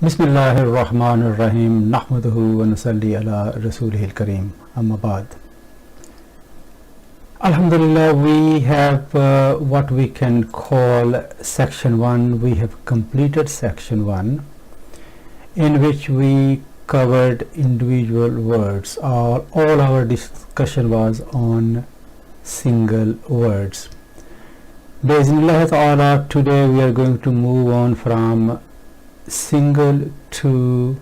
Bismillahir Rahmanir Rahim. Nahmaduhu wa nusalli ala Rasulihil Kareem. Amma ba'd. Alhamdulillah, we have what we can call section 1. We have completed section 1, in which we covered individual words. All our discussion was on single words. Bismillah ta'ala, today we are going to move on from single to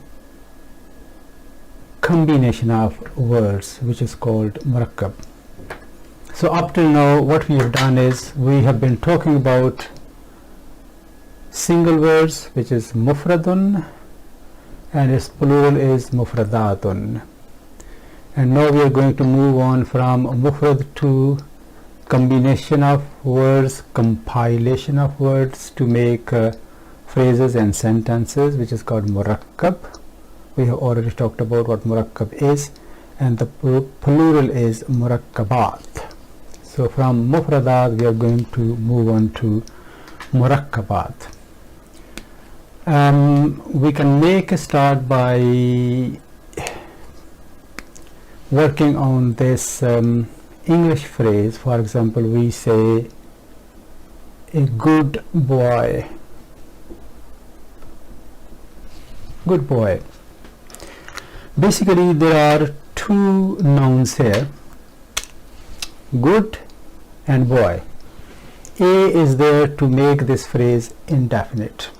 combination of words, which is called murakkab. So up till now what we have done is we have been talking about single words, which is mufradun, and its plural is mufradatun. And now we are going to move on from mufrad to combination of words, compilation of words to make phrases and sentences, which is called murakkab. We have already talked about what murakkab is, and the plural is murakkabat. So from mufradat we are going to move on to murakkabat. We can make a start by working on this English phrase. For example, we say a good boy. Good boy. Basically there are two nouns here, good and boy. A is there to make this phrase indefinite.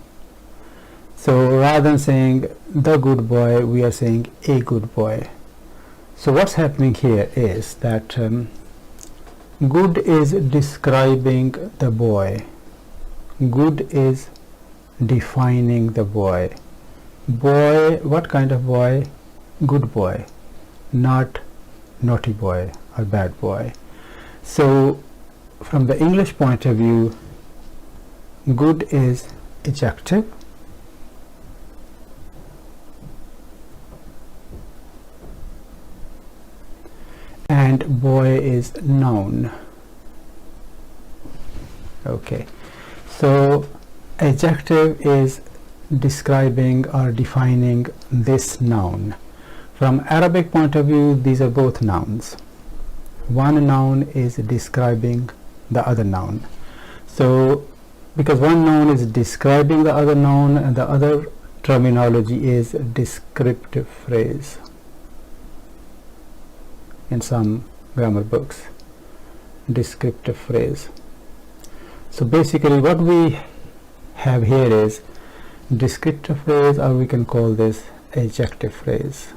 So rather than saying the good boy, we are saying a good boy. So what's happening here is that good is describing the boy. Good is defining the boy. Boy, what kind of boy? Good boy, not naughty boy or bad boy. So from the English point of view, good is adjective, and boy is noun. Okay, so adjective is describing or defining this noun. From Arabic point of view, these are both nouns. One noun is describing the other noun. So because one noun is describing the other noun, and the other terminology is descriptive phrase in some grammar books. Descriptive phrase. So basically what we have here is descriptive phrase, or we can call this adjective phrase.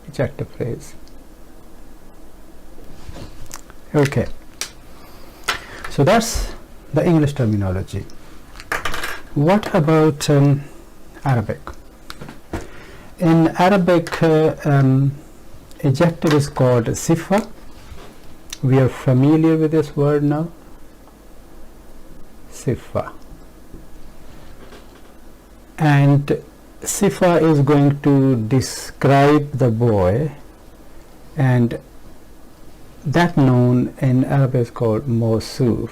Adjective phrase. Okay, so that's the English terminology. What about Arabic? In Arabic, adjective is called sifa. We are familiar with this word now. Sifa. And sifa is going to describe the boy, and that noun in Arabic is called mawsuf.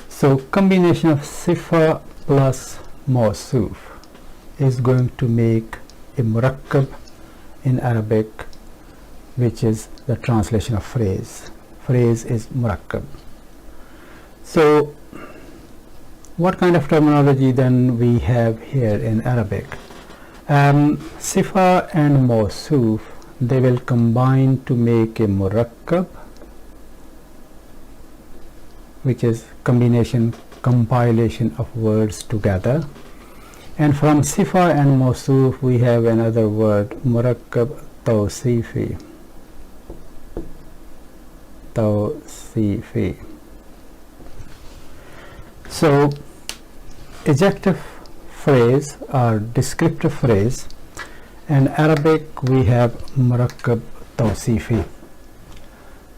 So combination of sifa plus mawsuf is going to make a murakkab in Arabic, which is the translation of phrase. Phrase is murakkab. So what kind of terminology then we have here in Arabic? Sifa and mawsuf, they will combine to make a murakkab, which is combination, compilation of words together. And from sifa and mawsuf we have another word, murakkab tawsifi. Tawsifi. So adjective phrase or descriptive phrase, in Arabic we have murakkab tawsifi.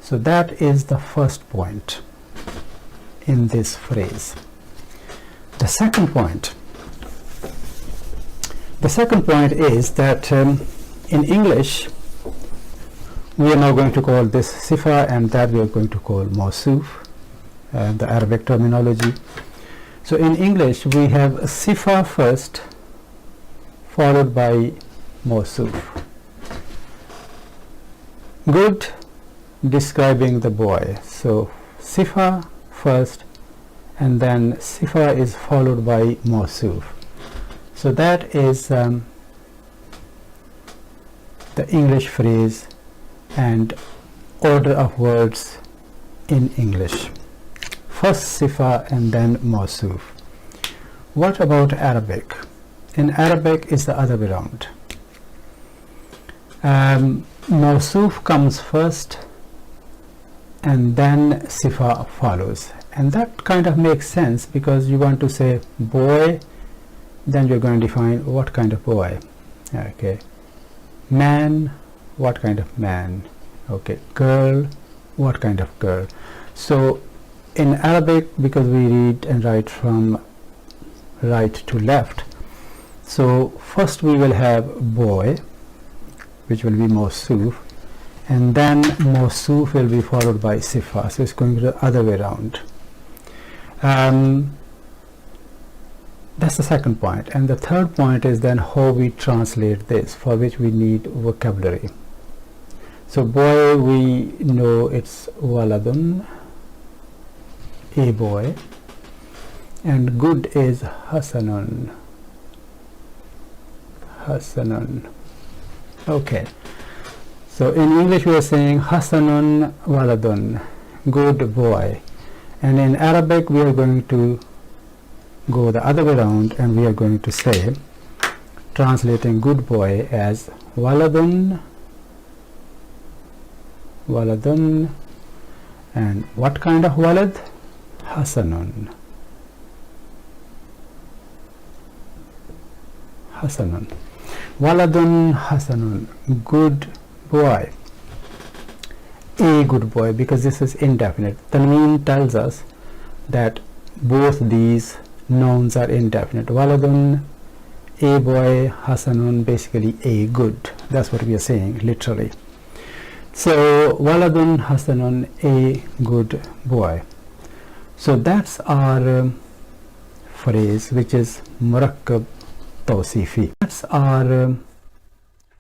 So that is the first point in this phrase. The second point is that in English we are now going to call this sifa, and that we are going to call mawsuf, the Arabic terminology. So in English we have sifa first followed by mawsuf. Good, describing the boy. So sifa first, and then sifa is followed by mawsuf. So that is the English phrase and order of words in English. First sifa and then mawsuf. What about Arabic? In Arabic is the other way around. Mawsuf comes first and then sifa follows, and that kind of makes sense because you want to say boy, then you're going to define what kind of boy. Okay, man, what kind of man. Okay, girl, what kind of girl. So in Arabic, because we read and write from right to left, so first we will have boy, which will be mawsuf, and then mawsuf will be followed by sifa. So it's going the other way around. That's the second point. And the third point is then how we translate this, for which we need vocabulary. So boy, we know it's waladun, a boy, and good is hasanun, hasanun. Okay, so in English we are saying hasanun waladun, good boy, and in Arabic we are going to go the other way around, and we are going to say, translating good boy as waladun, waladun, and what kind of walad? Hasanun, hasanun, waladun hasanun, good boy, a good boy, because this is indefinite. Tanween tells us that both these nouns are indefinite. Waladun, a boy, hasanun, basically a good. That's what we are saying literally. So waladun hasanun, a good boy. So that's our phrase, which is murakkab tawsifi. That's our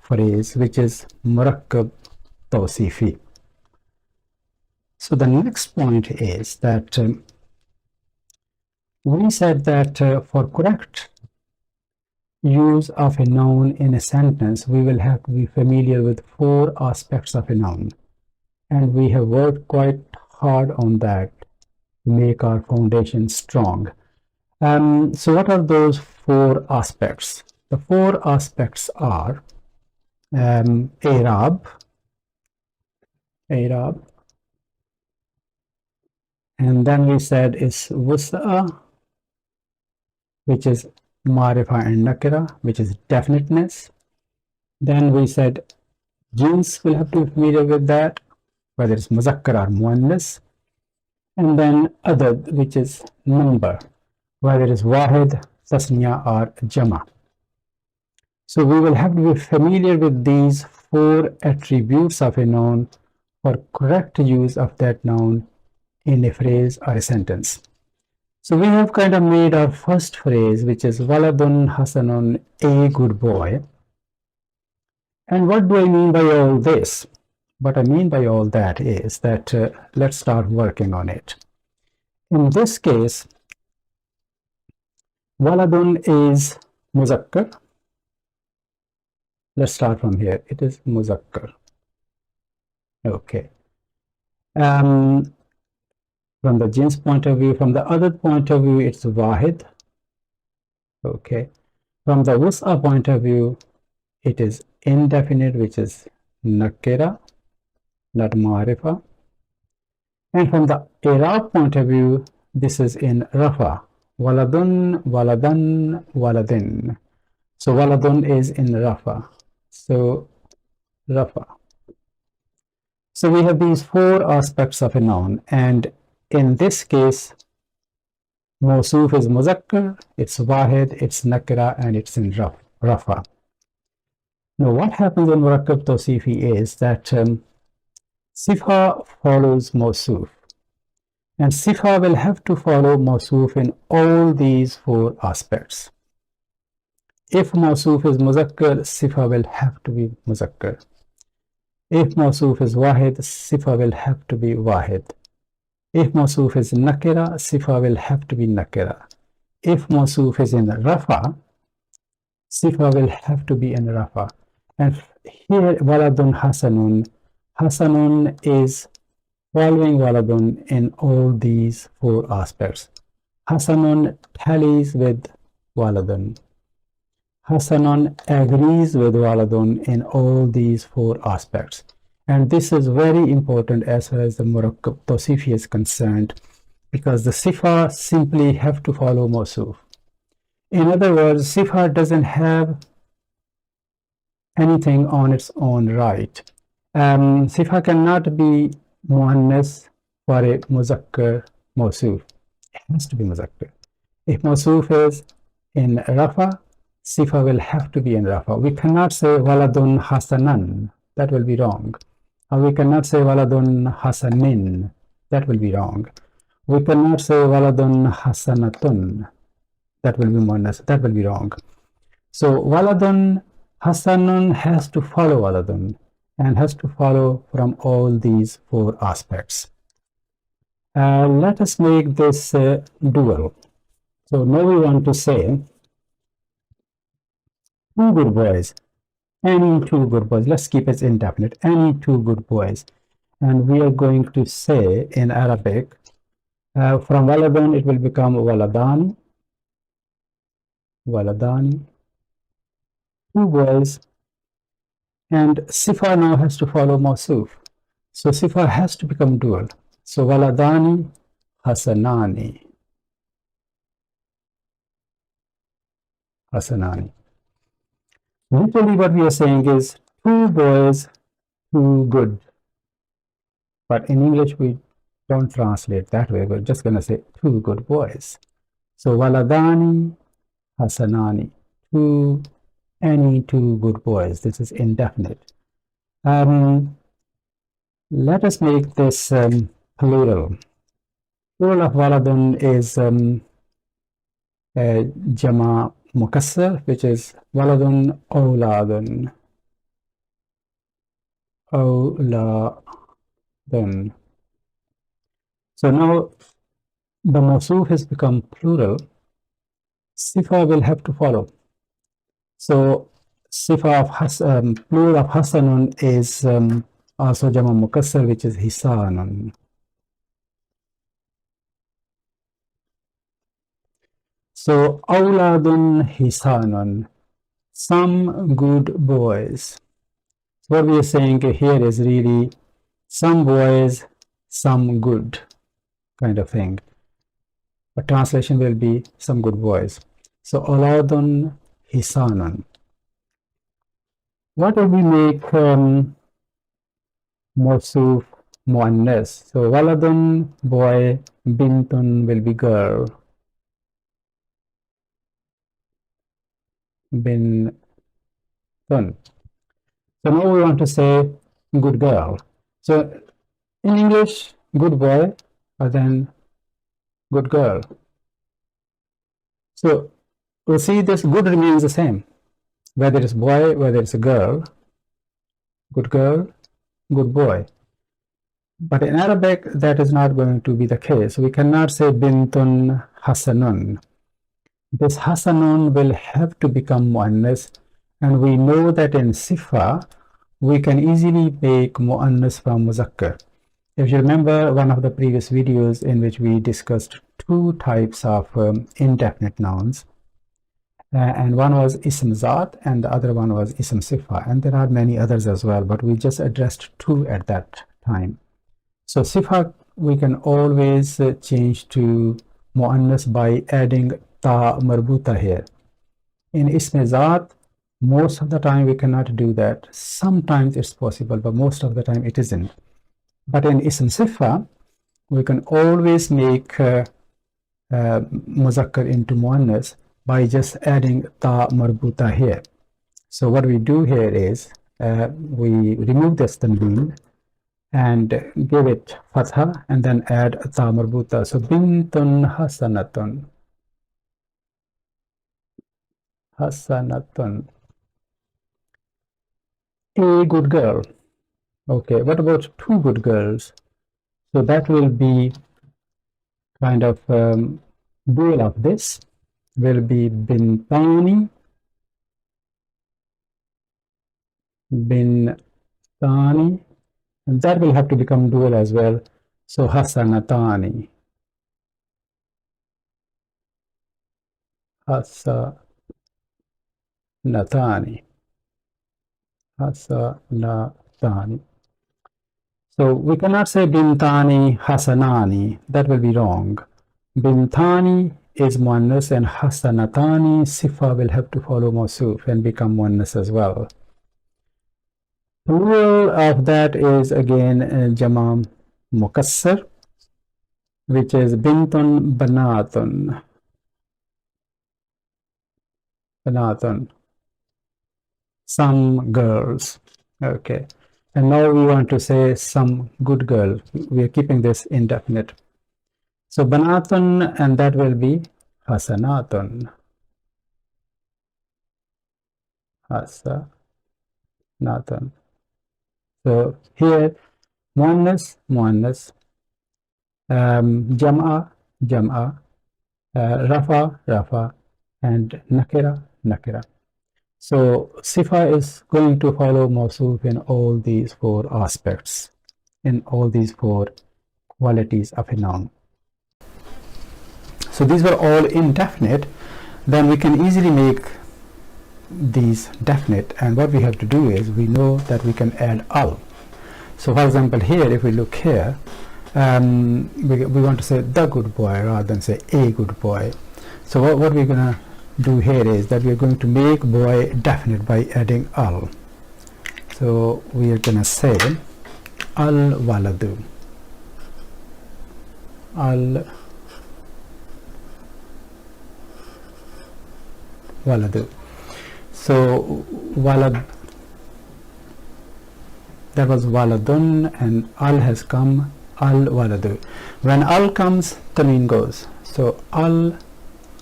phrase, which is murakkab tawsifi. So the next point is that we said that for correct use of a noun in a sentence, we will have to be familiar with 4 aspects of a noun, and we have worked quite hard on that to make our foundation strong. So what are those 4 aspects? The 4 aspects are Arab, and then we said is wusa, which is marifa and nakira, which is definiteness. Then we said jins, will have to be familiar with that, whether it's muzakkar or muannas. And then adad, which is number, whether it's wahid, tasniya or jama. So we will have to be familiar with these 4 attributes of a noun for correct use of that noun in a phrase or a sentence. So we have kind of made our first phrase, which is waladun hasanun, a good boy. And what do I mean by all this? What I mean by all that is that let's start working on it. In this case, waladun is muzakkar. Let's start from here. It is muzakkar. Okay. From the jins point of view, from the other point of view, it's wahid. Okay. From the wus'a point of view, it is indefinite, which is nakira, not ma'rifa. And from the i'rab point of view, this is in rafa. Waladun, waladan, waladin. So waladun is in rafa. So rafa. So we have these 4 aspects of a noun, and in this case, mawsuf is muzakkar, it's wahid, it's nakira, and it's in rafa. Now what happens in murakkab tawsifi is that Sifa follows Mawsuf, and Sifa will have to follow Mawsuf in all these four aspects. If Mawsuf is Muzakkar, Sifa will have to be Muzakkar. If Mawsuf is Wahid, Sifa will have to be Wahid. If Mawsuf is Nakira, Sifa will have to be Nakira. If Mawsuf is in Rafa, Sifa will have to be in Rafa. And here, Waladun Hasanun. Hasanun is following Waladun in all these four aspects. Hasanun tallies with Waladun. Hasanun agrees with Waladun in all these four aspects. And this is very important as far as the Murakkab Tawsifi is concerned, because the Sifa simply have to follow Mawsuf. In other words, Sifa doesn't have anything on its own right. Sifa cannot be Muannas for a Muzakkar Mawsuf. It has to be Muzakkar. If Mawsuf is in Rafa, Sifa will have to be in Rafa. We cannot say Waladun Hasanan. That will be wrong. Or we cannot say Waladun Hasanin. That will be wrong. We cannot say Waladun Hasanatun. That will be Muannas. That will be wrong. So Waladun Hasanun has to follow Waladun and has to follow from all these four aspects. Let us make this dual. So now we want to say two good boys, any two good boys. Let's keep it indefinite, any two good boys. And we are going to say in Arabic, from Waladun it will become Waladani, Waladani, two boys. And Sifa now has to follow Mawsuf. So Sifa has to become dual. So Waladani, Hasanani, Hasanani. Literally what we are saying is two boys, two good. But in English we don't translate that way. We're just going to say two good boys. So Waladani, Hasanani, two, any two good boys. This is indefinite. Let us make this plural. Plural of Waladun is Jama Mukassar, which is Waladun Awladun. Awladun. So now the Mawsuf has become plural. Sifa will have to follow. So Sifa of plural of Hasanun is also Jama Mukassar, which is Hisanun. So Awladun Hisanun, some good boys. So what we are saying here is really some boys, some good kind of thing. A translation will be some good boys. So Awladun Hisanun. What if we make Mawsuf Muannas? So Waladun boy, Bintun will be girl. Bintun. So now we want to say good girl. So in English, good boy, or then good girl. So we see this good remains the same, whether it's boy, whether it's a girl, good boy. But in Arabic, that is not going to be the case. We cannot say Bintun Hasanun. This Hasanun will have to become Muannas, and we know that in Sifa, we can easily make Muannas from Muzakkar. If you remember one of the previous videos in which we discussed two types of indefinite nouns, and one was Ism Zat and the other one was Ism Sifa, and there are many others as well, but we just addressed two at that time. So Sifa we can always change to Muannas by adding Ta Marbuta here. In Ism Zat, most of the time we cannot do that. Sometimes it's possible, but most of the time it isn't. But in Ism Sifa, we can always make Muzakkar into Muannas by just adding Ta Marbuta here. So what we do here is we remove this tanween and give it fatha and then add ta marbuta. So bintun hasanatun, hasanatun, a good girl. Okay, what about two good girls? So that will be kind of dual of this will be bintani, bintani, and that will have to become dual as well. So hasanatani, hasanatani, hasanatani. So we cannot say bintani hasanani, that will be wrong. Bintani is muannas and hasanatani sifa will have to follow mawsuf and become muannas as well. Plural of that is again jama mukassar, which is bintun banatun, banatun, some girls. Okay, and now we want to say some good girl. We are keeping this indefinite. So banatun, and that will be hasanatun, hasanatun. So here muannas, muannas, jam'a, jam'a, rafa, rafa, and nakira, nakira. So sifa is going to follow mawsuf in all these four aspects, in all these four qualities of a noun. So these were all indefinite. Then we can easily make these definite, and what we have to do is we know that we can add al. So for example here, if we look here, we want to say the good boy rather than say a good boy. So what we're going to do here is that we're going to make boy definite by adding al. So we are going to say al waladu, al waladu. So walad, that was waladun, and al has come, al waladu. When al comes, tanween goes. So al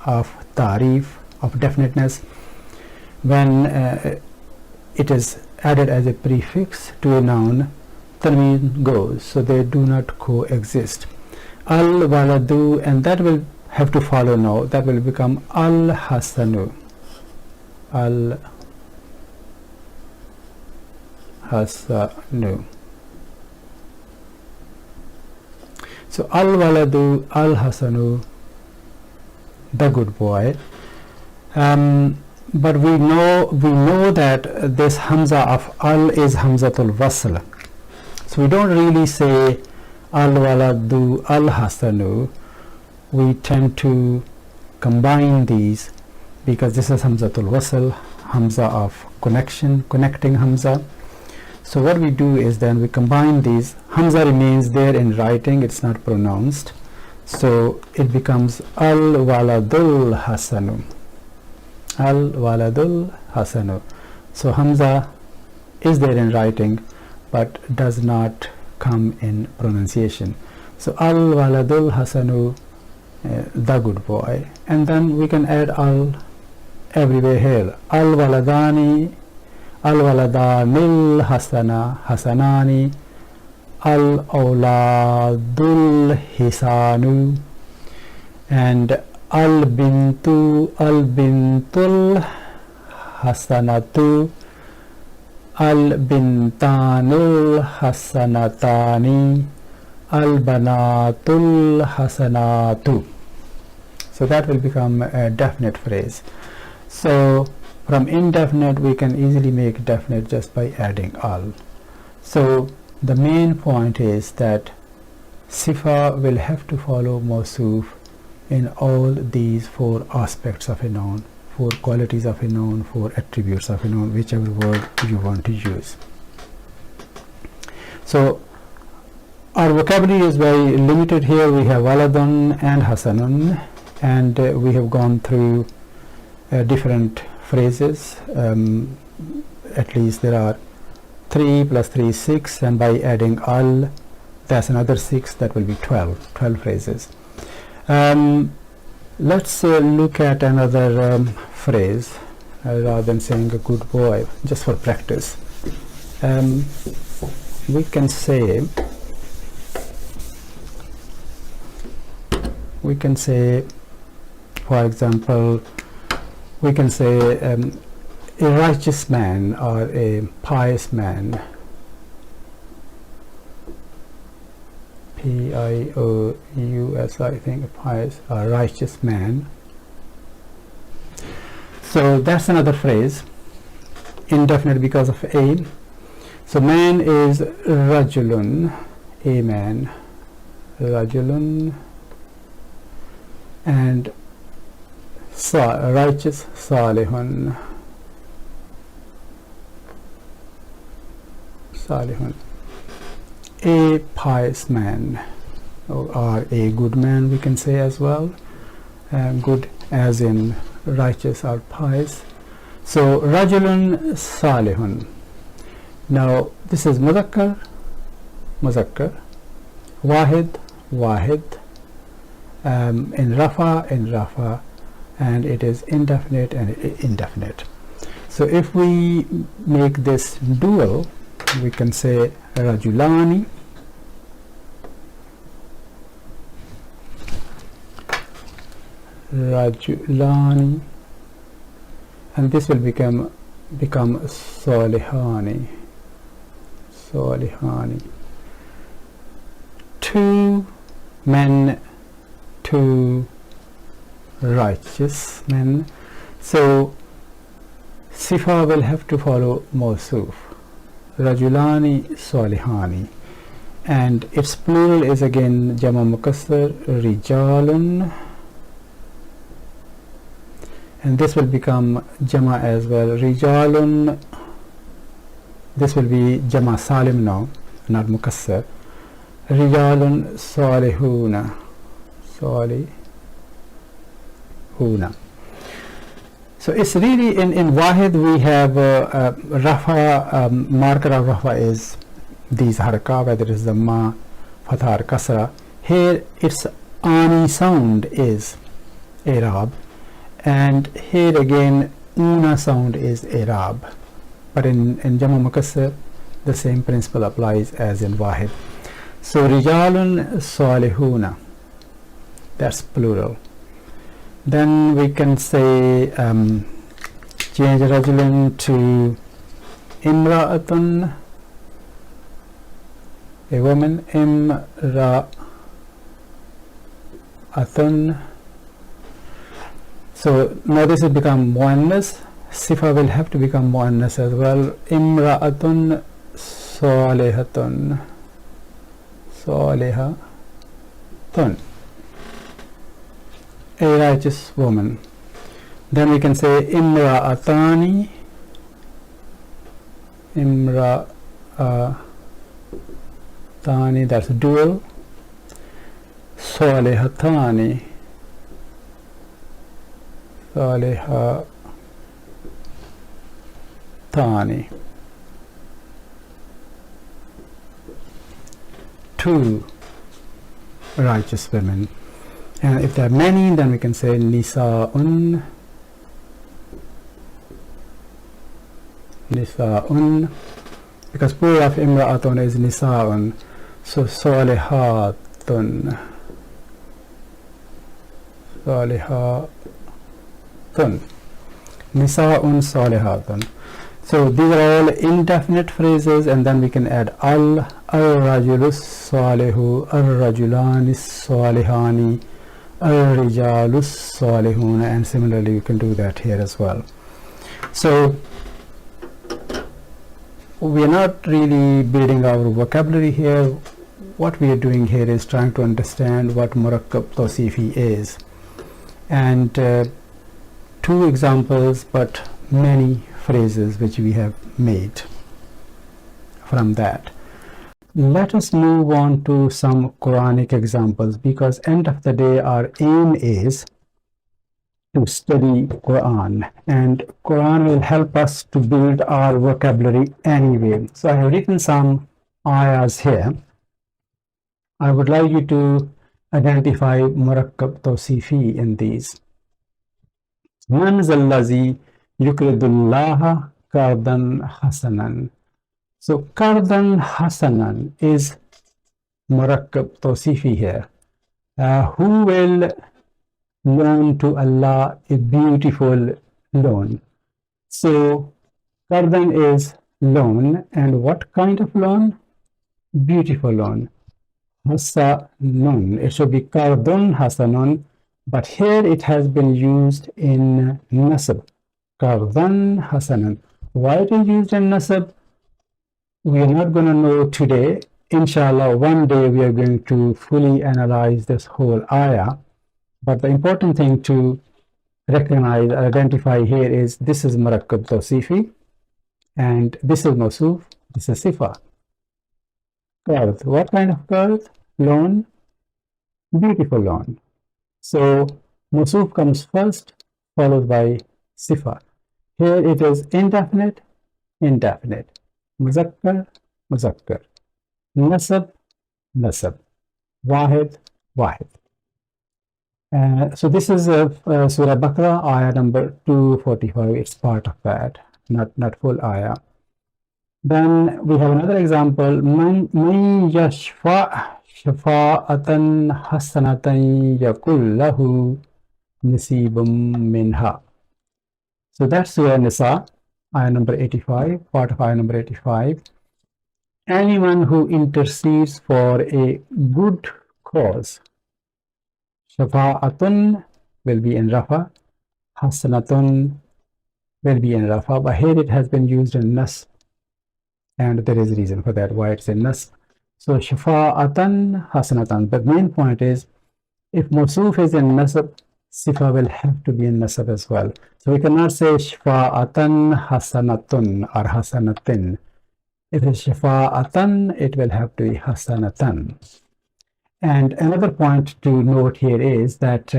of ta'rif, of definiteness, when it is added as a prefix to a noun, tanween goes. So they do not coexist. Al waladu, and that will have to follow now. That will become al hasanu, al hasanu. So al waladu, al hasanu, the good boy. But we know that this hamza of al is hamzatul wasl. So we don't really say al waladu, al hasanu. We tend to combine these because this is hamzatul wasl, hamza of connection, connecting hamza. So what we do is then we combine these. Hamza remains there in writing, it's not pronounced. So it becomes al waladul hasanu, al waladul hasanu. So hamza is there in writing but does not come in pronunciation. So al waladul hasanu, the good boy, and then we can add al everywhere here. Al waladani, al waladanil hasana, hasanani, al awladul hisanu, and al bintul hasanatu, al bintanul hasanatani, al banatul hasanatu. So that will become a definite phrase. So from indefinite we can easily make definite just by adding al. So the main point is that sifa will have to follow mawsuf in all these four aspects of a noun, four qualities of a noun, four attributes of a noun, whichever word you want to use. So our vocabulary is very limited here. We have waladun and hasanun, and we have gone through different phrases. At least there are 3 plus 3 is 6, and by adding al, that's another 6, that will be 12 phrases. Let's look at another phrase rather than saying a good boy, just for practice. We can say for example, we can say a righteous man or a pious man, P-I-O-U-S, I think, pious or righteous man. So that's another phrase, indefinite because of a. So man is rajulun, a man, rajulun, and righteous, salihun, salihun, a pious man, or a good man, we can say as well, good as in righteous or pious. So rajulun salihun. Now this is muzakkar, muzakkar, wahid, wahid, in rafa, and it is indefinite and indefinite. So if we make this dual, we can say rajulani, rajulani, and this will become salihani, salihani. Two men, two righteous men. So sifa will have to follow mawsuf, rajulani, salihani, and its plural is again jama mukassar, rijalun, and this will become jama as well, rijalun. This will be jama salim now, not mukassar, rijalun salihuna, salihuna. So it's really in wahid we have rafa, marker of rafa is these haraka, whether it is the ma, fatha or kasra. Here its ani sound is i'rab, and here again una sound is i'rab. But in jama mukassar the same principle applies as in wahid. So rijalun salihuna, that's plural. Then we can say change rajulun to imra'atun, a woman, imra'atun. So now this has become muannas, sifa will have to become muannas as well, imra'atun salihatun, salihatun, a righteous woman. Then we can say imra'atani, imra'atani, that's dual, salihatani, salihatani, two righteous women. And if there are many, then we can say nisa'un, nisa'un, because plural of imra'atun is nisa'un. So salihatun, salihatun, nisa'un salihatun. So these are all indefinite phrases, and then we can add al-rajulus salihu, al-rajulanis salihani, al-rijalus salihuna, and similarly you can do that here as well. So we are not really building our vocabulary here. What we are doing here is trying to understand what murakkab tawsifi is, and two examples but many phrases which we have made from that. Let us move on to some Quranic examples, because end of the day our aim is to study Quran, and Quran will help us to build our vocabulary anyway. So I have written some ayahs here. I would like you to identify murakkab tawsifi in these. Man zallazi yukridullaha kardan hasanan. So kardan hasanan is murakkab tawsifi here. Who will loan to Allah a beautiful loan? So kardan is loan, and what kind of loan? Beautiful loan. Hasanun. It should be kardun hasanun, but here it has been used in nasab. Kardan hasanan. Why it is used in nasab? We are not going to know today. Inshallah, one day we are going to fully analyze this whole ayah. But the important thing to recognize, identify here is this is murakkab tawsifi, and this is mawsuf, this is sifa. Qard. What kind of qard? Loan. Beautiful loan. So mawsuf comes first, followed by sifa. Here it is indefinite, indefinite. Muzakkar, muzakkar. Nasab, nasab. Wahid, wahid. So this is Surah Baqarah, ayah number 245. It's part of that, not full ayah. Then we have another example. Man yashfa' shafa'atan hasanatan yakul lahu nasibum minha. So that's Surah Nisa, ayah number 85, part of ayah number 85. Anyone who intercedes for a good cause. Shafa'atun will be in Rafa, Hasanatun will be in Rafa, but here it has been used in Nas, and there is a reason for that, why it's in Nas. So Shafa'atan, Hasanatan. But main point is, if Mawsuf is in Nasab, Sifa will have to be in Nasab as well. So we cannot say Shafa'atan, Hasanatun or Hasanatin. If it's Shafa'atan, it will have to be Hasanatan. And another point to note here is that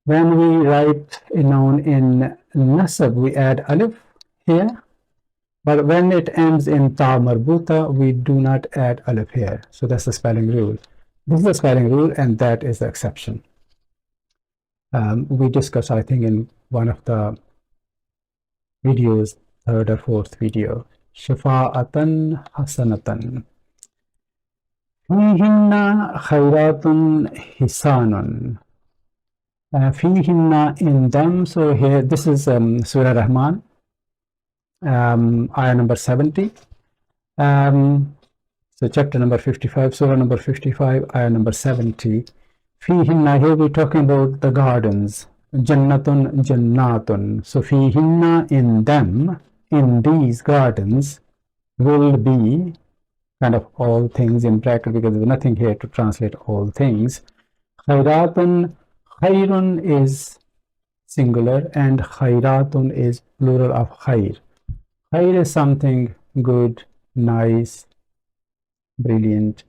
when we write a noun in nasab, we add alif here, but when it ends in ta marbuta, we do not add alif here. So that's the spelling rule. This is the spelling rule, and that is the exception. We discussed, I think, in one of the videos, third or fourth video, shafa'atan hasanatan. Fihinna khairatun hisanun. Fihinna, in them. So here, this is Surah Rahman, ayah number 70. So chapter number 55, Surah number 55, ayah number 70. Fihinna, here we're talking about the gardens. Jannatun, jannatun. So fihinna, in them, in these gardens, will be kind of all things in bracket, because there's nothing here to translate all things. Khairatun, khairun is singular and khairatun is plural of khair. Khair is something good, nice, brilliant,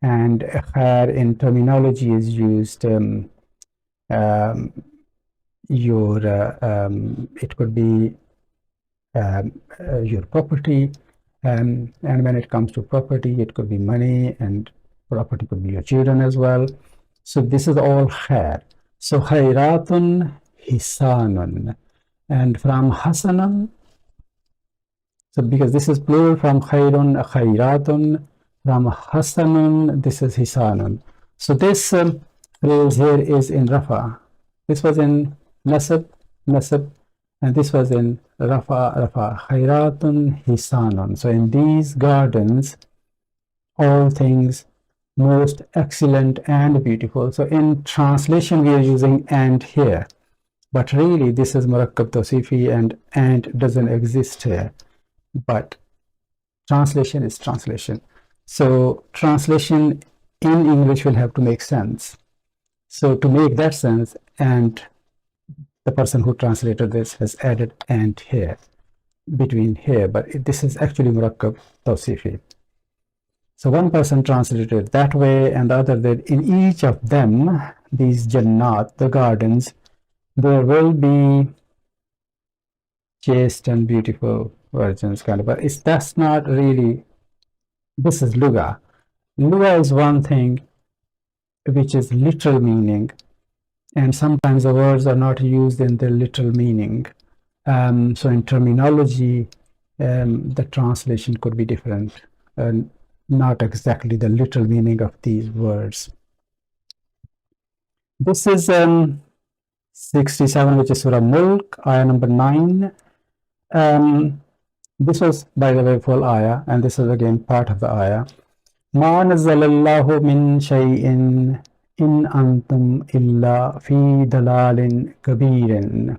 and khair in terminology is used it could be your property, and when it comes to property, it could be money, and property could be your children as well. So this is all khair. So khairatun hisanun, and from hasanun, so because this is plural, from khairun, khairatun, from hasanun, this is hisanun. So this phrase here is in rafa. This was in nasab, nasab, and this was in rafa, rafa. Khairatun hisanun. So in these gardens, all things most excellent and beautiful. So in translation, we are using and here, but really this is murakkab tawsifi, and doesn't exist here. But translation is translation. So translation in English will have to make sense. So to make that sense, and the person who translated this has added and here, between here, but this is actually murakkab tawsifi. So one person translated it that way, and the other that in each of them, these jannat, the gardens, There will be chaste and beautiful versions, kind of, but that's not really. This is luga. Luga is one thing which is literal meaning, and sometimes the words are not used in their literal meaning. So in terminology, the translation could be different, not exactly the literal meaning of these words. This is 67, which is Surah Mulk, ayah number 9. This was, by the way, full ayah, and this is again part of the ayah. ما نزل الله من شيء إن أنتم إلا في ضلال كبير.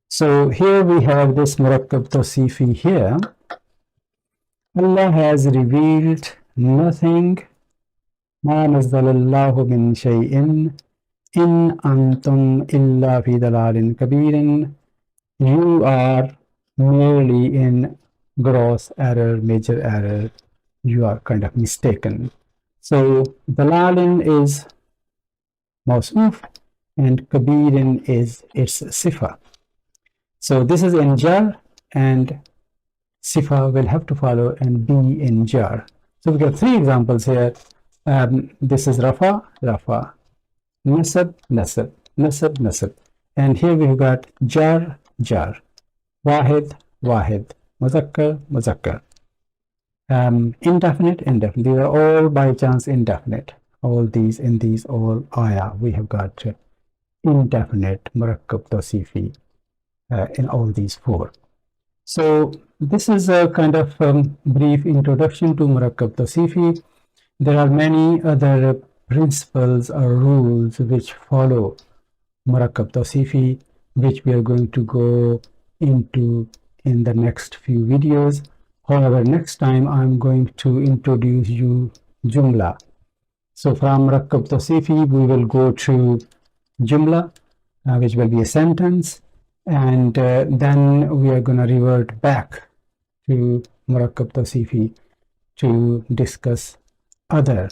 So here we have this murakkab tawsifi here. Allah has revealed nothing. ما نزل الله من شيء إن أنتم إلا في ضلال كبير. You are merely in gross error, major error. You are kind of mistaken. So dalalin is mawsuf and kabirin is its sifa. So this is in jar, and sifa will have to follow and be in jar. So we got three examples here. This is rafa, rafa, nasab, nasab, nasab, nasab. And here we've got jar, jar, wahid, wahid, muzakkar, muzakkar. Indefinite, indefinite. These are all by chance indefinite. All these in these all ayah we have got indefinite murakkab tawsifi in all these four. So this is a kind of brief introduction to murakkab tawsifi. There are many other principles or rules which follow murakkab tawsifi, which we are going to go into in the next few videos. However, next time I'm going to introduce you jumla. So from murakkab tawsifi we will go to jumla, which will be a sentence, and then we are going to revert back to murakkab tawsifi to discuss other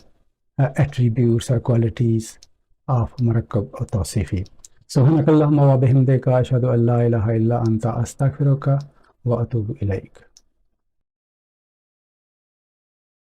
attributes or qualities of murakkab tawsifi. Subhanakallahumma wa bihamdika ashhadu an la ilaha illa anta astaghfiruka wa atubu ilaik.